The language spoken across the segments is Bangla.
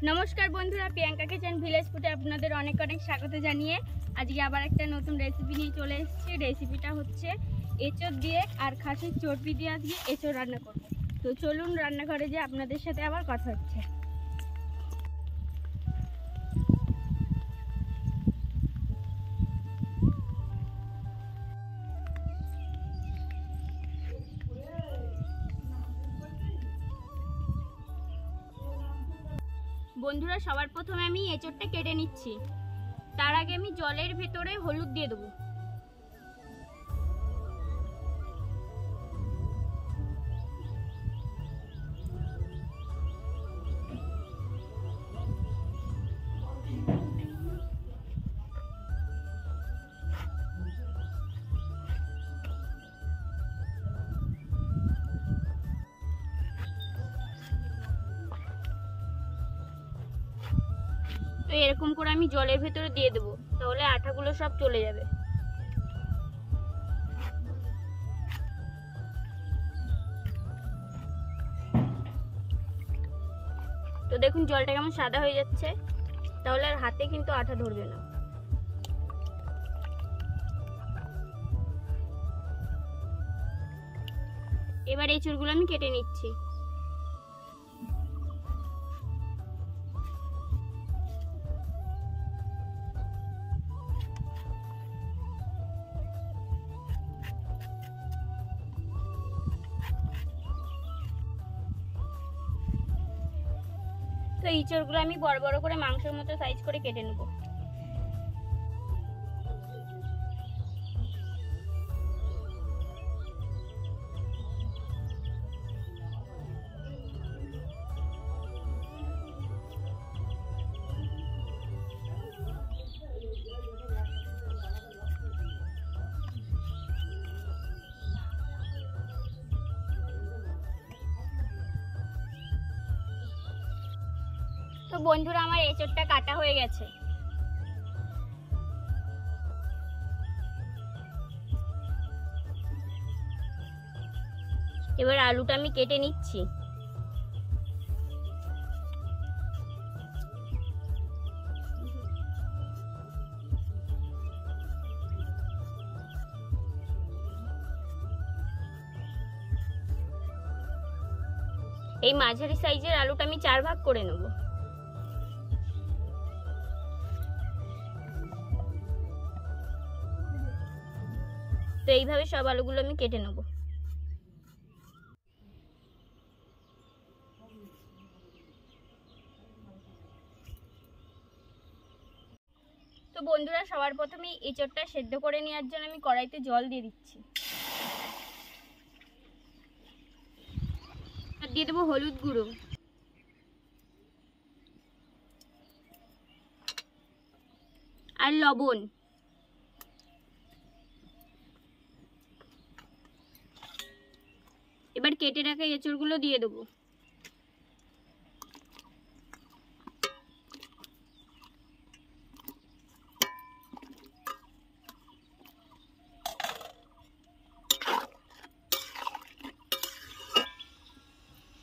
নমস্কার বন্ধুরা, প্রিয়াঙ্কা কিচেন ভিলেজ ফুডে আপনাদের অনেক অনেক স্বাগত জানিয়ে আজকে আবার একটা নতুন রেসিপি নিয়ে চলে এসেছি। রেসিপিটা হচ্ছে এঁচোড় দিয়ে আর খাসির চর্বি দিয়ে আজকে এঁচোড় রান্না করব। তো চলুন রান্নাঘরে যে আপনাদের সাথে আবার কথা হচ্ছে। বন্ধুরা, সবার প্রথমে আমি এঁচোড়টা কেটে নিচ্ছি। তার আগে আমি জলের ভেতরে হলুদ দিয়ে দেবো। তো এরকম করে আমি জলের ভেতরে দিয়ে দেবো, তাহলে আঠাগুলো সব চলে যাবে। তো দেখুন জলটা কেমন সাদা হয়ে যাচ্ছে, তাহলে আর হাতে কিন্তু আঠা ধরবে না। এবার এই চুলগুলো আমি কেটে নিচ্ছি। তো ইঁচড়গুলো আমি বড় বড় করে মাংসের মতো সাইজ করে কেটে নেব। তো বন্ধুরা, আমার এঁচোড়টা কাটা হয়ে গেছে। এবার আলুটা আমি কেটে নিচ্ছি। এই মাঝারি সাইজের আলুটা আমি 4 ভাগ করে নেব। তো এইভাবে সব আলুগুলো আমি কেটে নেব। তো বন্ধুরা, সবার প্রথমে এঁচোড়টা সেদ্ধ করে নেওয়ার জন্য আমি কড়াইতে জল দিয়ে দিচ্ছি। আর দিয়ে দেবো হলুদ গুঁড়ো, আর লবণ। এবার কেটে রাখা এঁচোড়গুলো দিয়ে দেবো।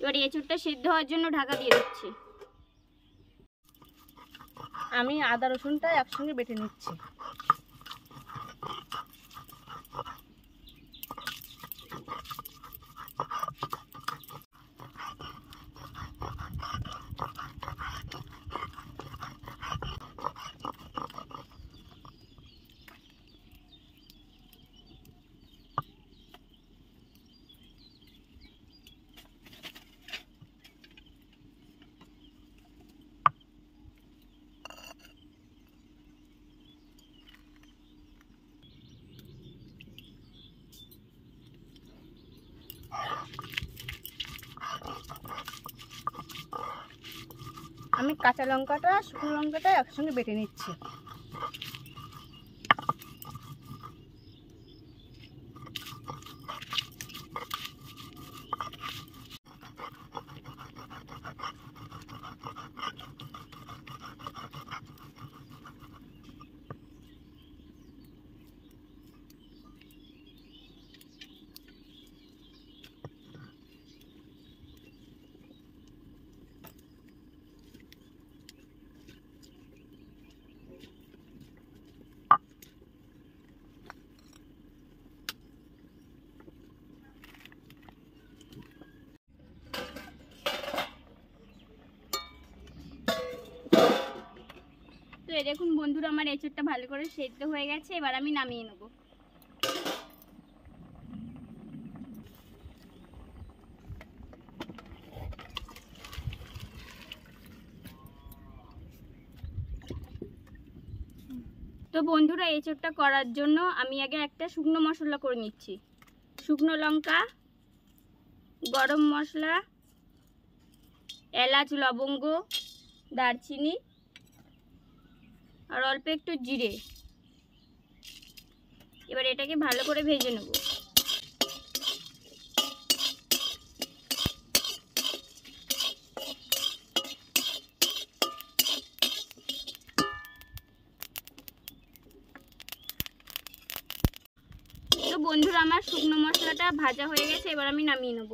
এবার এঁচোড়টা সেদ্ধ হওয়ার জন্য ঢাকা দিয়ে দিচ্ছি। আমি আদা রসুনটা একসঙ্গে বেটে নিচ্ছি। আমি কাঁচা লঙ্কাটা শুকনো লঙ্কাটা একসঙ্গে বেটে নিচ্ছি। এই দেখুন বন্ধুরা, আমার এঁচোড়টা ভালো করে সেদ্ধ হয়ে গেছে। এবার আমি নামিয়ে নেব। তো বন্ধুরা, এঁচোড়টা করার জন্য আমি আগে একটা শুকনো মশলা করে নিচ্ছি। শুকনো লঙ্কা, গরম মশলা, এলাচ, লবঙ্গ, দারচিনি আর অল্প একটু জিরে। এবার এটাকে ভালো করে ভেজে নেব। তো বন্ধুরা, আমার শুকনো মশলাটা ভাজা হয়ে গেছে। এবার আমি নামিয়ে নেব।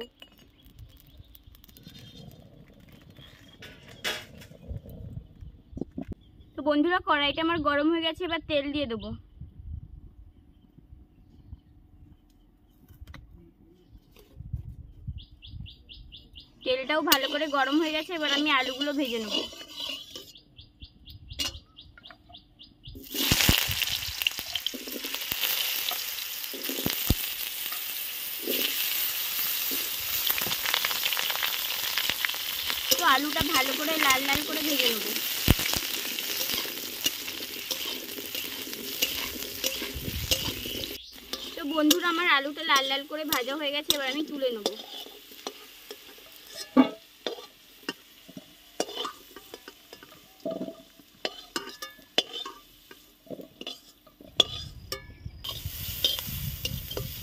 তো বন্ধুরা, কড়াইটা আমার গরম হয়ে গেছে। এবার তেল দিয়ে দেবো। তেলটাও ভালো করে গরম হয়ে গেছে। এবার আমি আলুগুলো ভেজে নেব। তো আলুটা ভালো করে লাল লাল করে ভেজে নেব। তো বন্ধুরা, আমার আলুটা লাল লাল করে ভাজা হয়ে গেছে। এবার আমি তুলে নেব।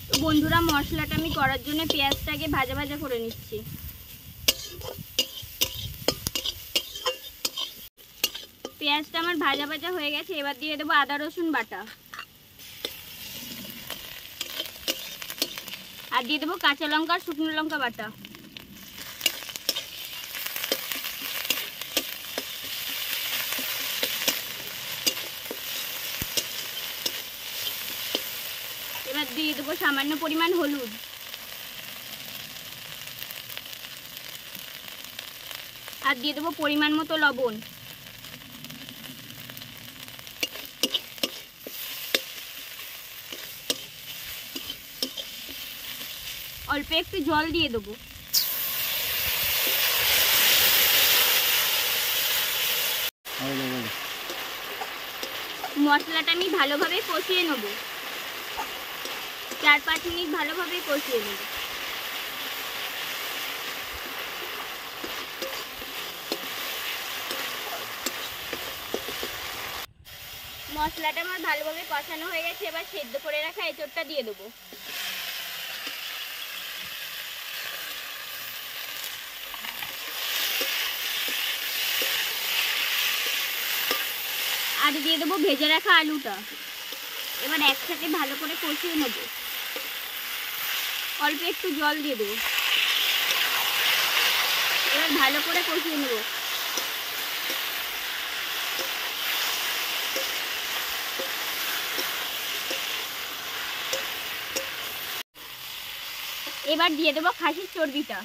তো বন্ধুরা, মশলাটা আমি করার জন্য পেঁয়াজটাকে ভাজা ভাজা করে নিচ্ছি। পেঁয়াজটা আমার ভাজা ভাজা হয়ে গেছে। এবার দিয়ে দেবো আদা রসুন বাটা, আর দিয়ে দেবো কাঁচা লঙ্কা আর শুকনো লঙ্কা বাটা। এবার দিয়ে দেবো সামান্য পরিমাণ হলুদ, আর দিয়ে দেবো পরিমাণ মতো লবণ। অল্প একটু জল দিয়ে দেবো। মশলাটা আমি ভালোভাবে কষিয়ে নেব। 4-5 মিনিট ভালোভাবে কষিয়ে নেব। মশলাটা আমার ভালোভাবে কষানো হয়ে গেছে। এবার সেদ্ধ করে রাখা এঁচোড়টা দিয়ে দেবো। আর দিয়ে দেবো ভেজে রাখা আলুটা। এবার একসাথে ভালো করে কষিয়ে নেব। অল্প একটু জল দিয়ে দেবো। এবার ভালো করে কষিয়ে নেব। এবার দিয়ে দেবো খাসির চর্বিটা।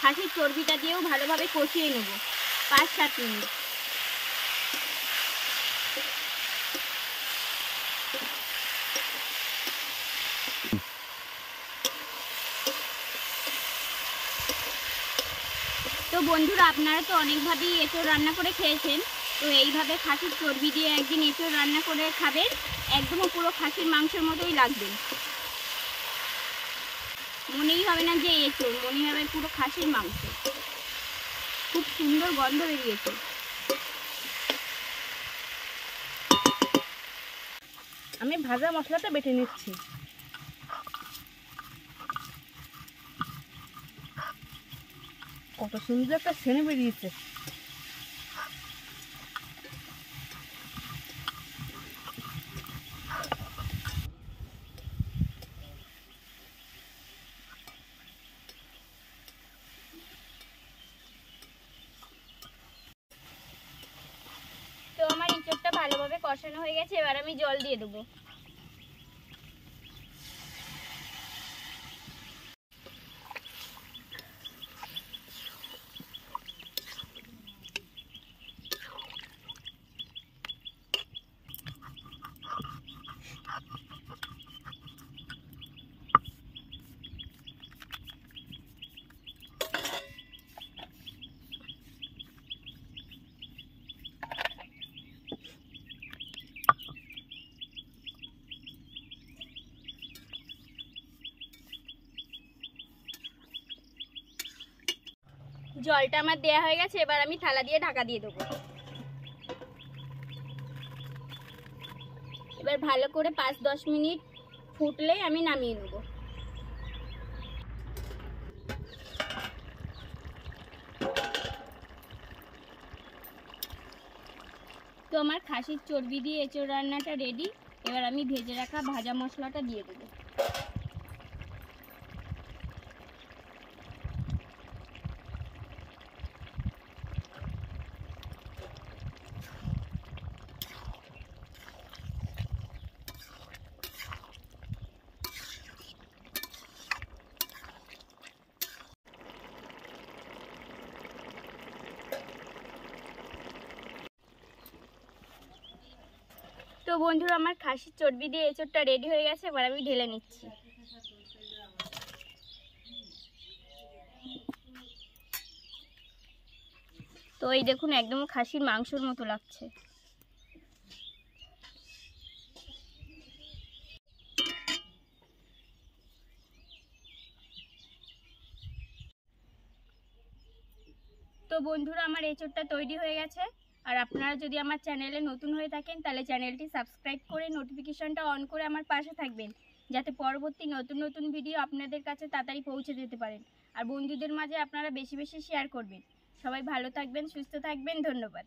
খাসির চর্বিটা দিয়েও ভালোভাবে কষিয়ে নেব 5-7 মিনিট। তো বন্ধুরা, আপনারা তো অনেকভাবেই এঁচোড় রান্না করে খেয়েছেন। তো এইভাবে খাসির চর্বি দিয়ে একদিন এঁচোড় রান্না করে খাবেন। একদম পুরো খাসির মাংসের মতোই লাগবে। মনেই হবে না যে এঁচোড়, মনে হবে পুরো খাসির মাংস। খুব সুন্দর গন্ধ বেরিয়েছে। আমি ভাজা মশলাটা বেটে নিচ্ছি। কত সুন্দর একটা সেনে বেরিয়েছে। তো আমার এঁচোড়টা ভালোভাবে কষানো হয়ে গেছে। এবার আমি জল দিয়ে দেবো। জলটা আমার দেয়া হয়ে গেছে, এবার আমি থালা দিয়ে ঢাকা দিয়ে দেবো। এবার ভালো করে 5-10 মিনিট ফুটলেই আমি নামিয়ে নেব। তো আমার খাসির চর্বি দিয়ে এঁচোড় রান্নাটা রেডি। এবার আমি ভেজে রাখা ভাজা মশলাটা দিয়ে দেবো। তো বন্ধুরা, আমার খাসির চর্বি দিয়ে এঁচোড়টা রেডি হয়ে গেছে, এবার আমি ঢেলে নিচ্ছি। তো এই দেখুন, একদম খাসির মাংসের মতো লাগছে। তো বন্ধুরা, আমার এঁচোড়টা তৈরি হয়ে গেছে। আর আপনারা যদি আমার চ্যানেলে নতুন হয়ে থাকেন তাহলে চ্যানেলটি সাবস্ক্রাইব করে নোটিফিকেশনটা অন করে আমার পাশে থাকবেন, যাতে পরবর্তী নতুন নতুন ভিডিও আপনাদের কাছে তাড়াতাড়ি পৌঁছে যেতে পারেন। আর বন্ধুদের মাঝে আপনারা বেশি বেশি শেয়ার করবেন। সবাই ভালো থাকবেন, সুস্থ থাকবেন, ধন্যবাদ।